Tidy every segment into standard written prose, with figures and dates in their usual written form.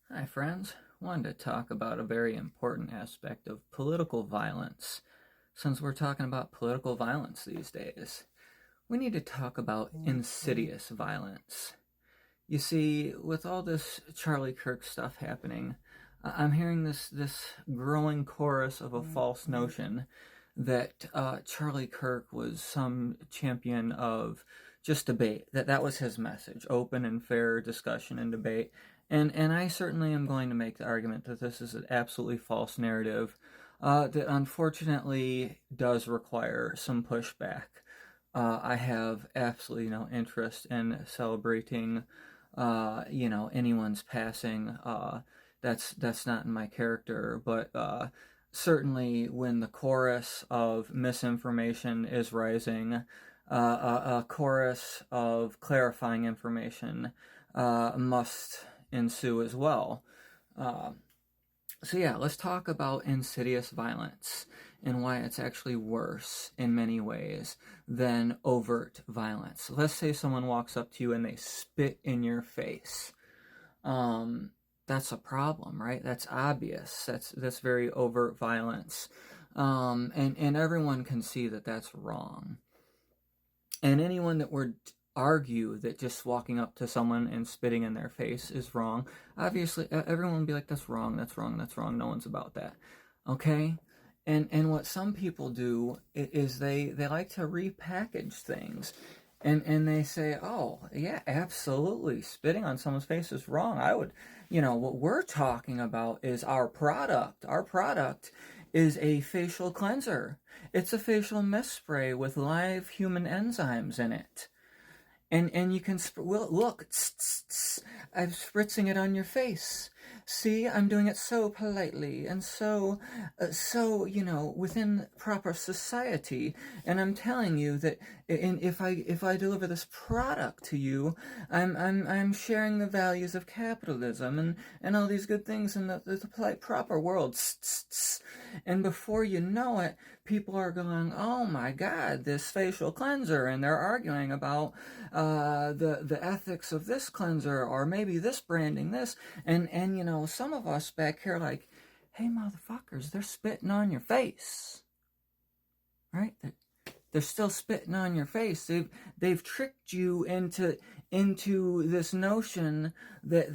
Hi, friends. Wanted to talk about a very important aspect of political violence. Since we're talking about political violence these days, we need to talk about insidious violence. You see, with all this Charlie Kirk stuff happening, I'm hearing this growing chorus of a false notion that Charlie Kirk was some champion of just debate. That was his message: open and fair discussion and debate. And I certainly am going to make the argument that this is an absolutely false narrative that unfortunately does require some pushback. I have absolutely no interest in celebrating anyone's passing. That's not in my character. But certainly, when the chorus of misinformation is rising, a chorus of clarifying information must ensue as well. Uh, so yeah, let's talk about insidious violence and why it's actually worse in many ways than overt violence. Let's say someone walks up to you and they spit in your face. Um, that's a problem, right? That's obvious. That's very overt violence. And everyone can see that that's wrong. And anyone that would argue that just walking up to someone and spitting in their face is wrong, obviously everyone would be like, that's wrong, that's wrong, that's wrong. No one's about that. Okay? And what some people do is they like to repackage things. And they say, oh, yeah, absolutely. Spitting on someone's face is wrong. What we're talking about is our product. Our product is a facial cleanser. It's a facial mist spray with live human enzymes in it. And you can look, I'm spritzing it on your face. See, I'm doing it so politely and so within proper society. And I'm telling you that if I deliver this product to you, I'm sharing the values of capitalism and all these good things in the polite proper world. And before you know it, people are going, oh my God, this facial cleanser, and they're arguing about the ethics of this cleanser, or maybe this branding, this, and some of us back here like, hey motherfuckers, they're spitting on your face, right? They're still spitting on your face. They've tricked you into this notion that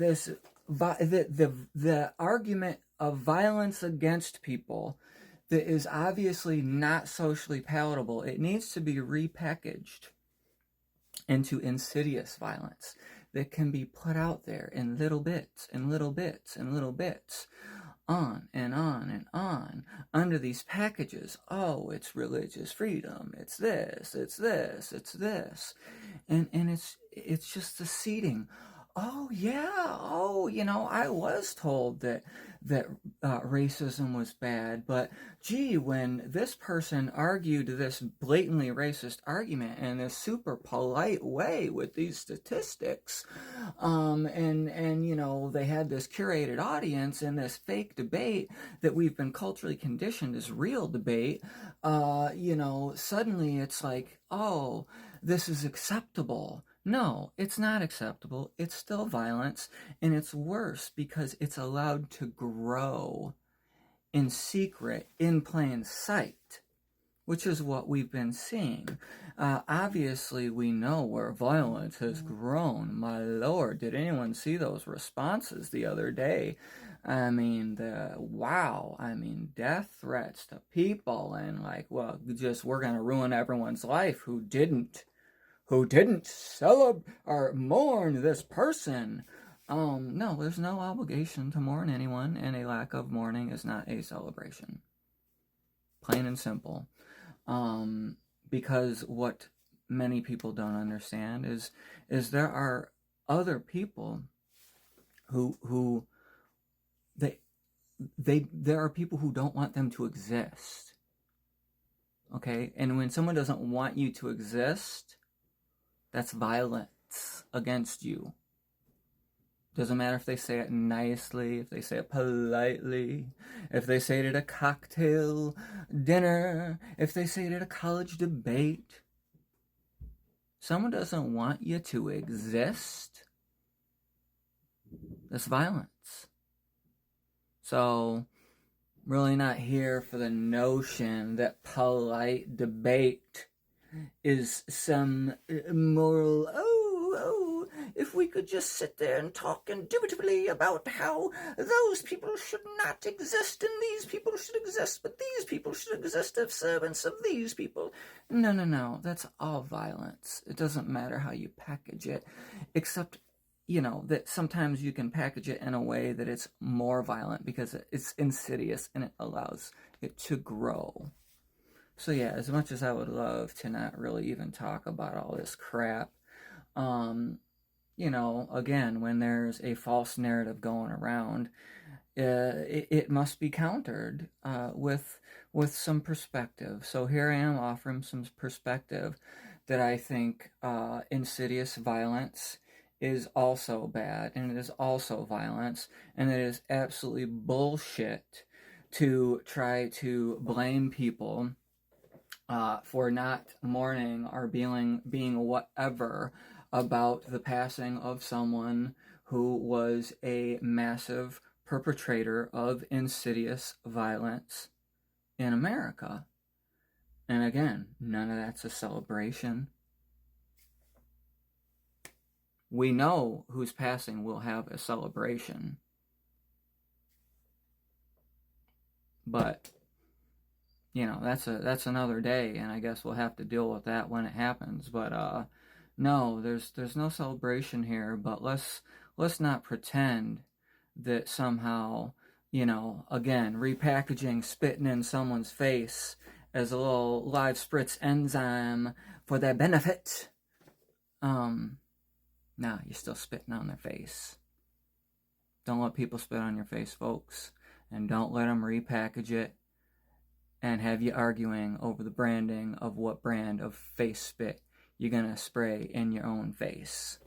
the argument of violence against people that is obviously not socially palatable. It needs to be repackaged into insidious violence that can be put out there in little bits and little bits and little bits, on and on and on, under these packages. Oh, it's religious freedom, it's this, it's this, it's this. And it's just the seeding. Oh yeah, I was told that racism was bad, but gee, when this person argued this blatantly racist argument in this super polite way with these statistics, and they had this curated audience and this fake debate that we've been culturally conditioned as real debate, suddenly it's like, oh, this is acceptable. No, it's not acceptable. It's still violence, and it's worse because it's allowed to grow in secret, in plain sight, which is what we've been seeing. Obviously, we know where violence has grown. My lord, did anyone see those responses the other day? I mean, death threats to people, and like, well, just we're gonna ruin everyone's life who didn't celebrate or mourn this person. No, there's no obligation to mourn anyone, and a lack of mourning is not a celebration. Plain and simple. Because what many people don't understand is there are other people who there are people who don't want them to exist. Okay? And when someone doesn't want you to exist, that's violence against you. Doesn't matter if they say it nicely, if they say it politely, if they say it at a cocktail dinner, if they say it at a college debate. Someone doesn't want you to exist. That's violence. So, really not here for the notion that polite debate is some moral, if we could just sit there and talk indubitably about how those people should not exist and these people should exist, but these people should exist as servants of these people. No, that's all violence. It doesn't matter how you package it, except, that sometimes you can package it in a way that it's more violent because it's insidious and it allows it to grow. So yeah, as much as I would love to not really even talk about all this crap, again, when there's a false narrative going around, it must be countered with some perspective. So here I am offering some perspective that I think insidious violence is also bad, and it is also violence, and it is absolutely bullshit to try to blame people for not mourning or being whatever about the passing of someone who was a massive perpetrator of insidious violence in America. And again, none of that's a celebration. We know whose passing will have a celebration. But that's another day, and I guess we'll have to deal with that when it happens. But no, there's no celebration here. But let's not pretend that somehow, again, repackaging, spitting in someone's face as a little live spritz enzyme for their benefit. Nah, you're still spitting on their face. Don't let people spit on your face, folks, and don't let them repackage it and have you arguing over the branding of what brand of face spit you're gonna spray in your own face.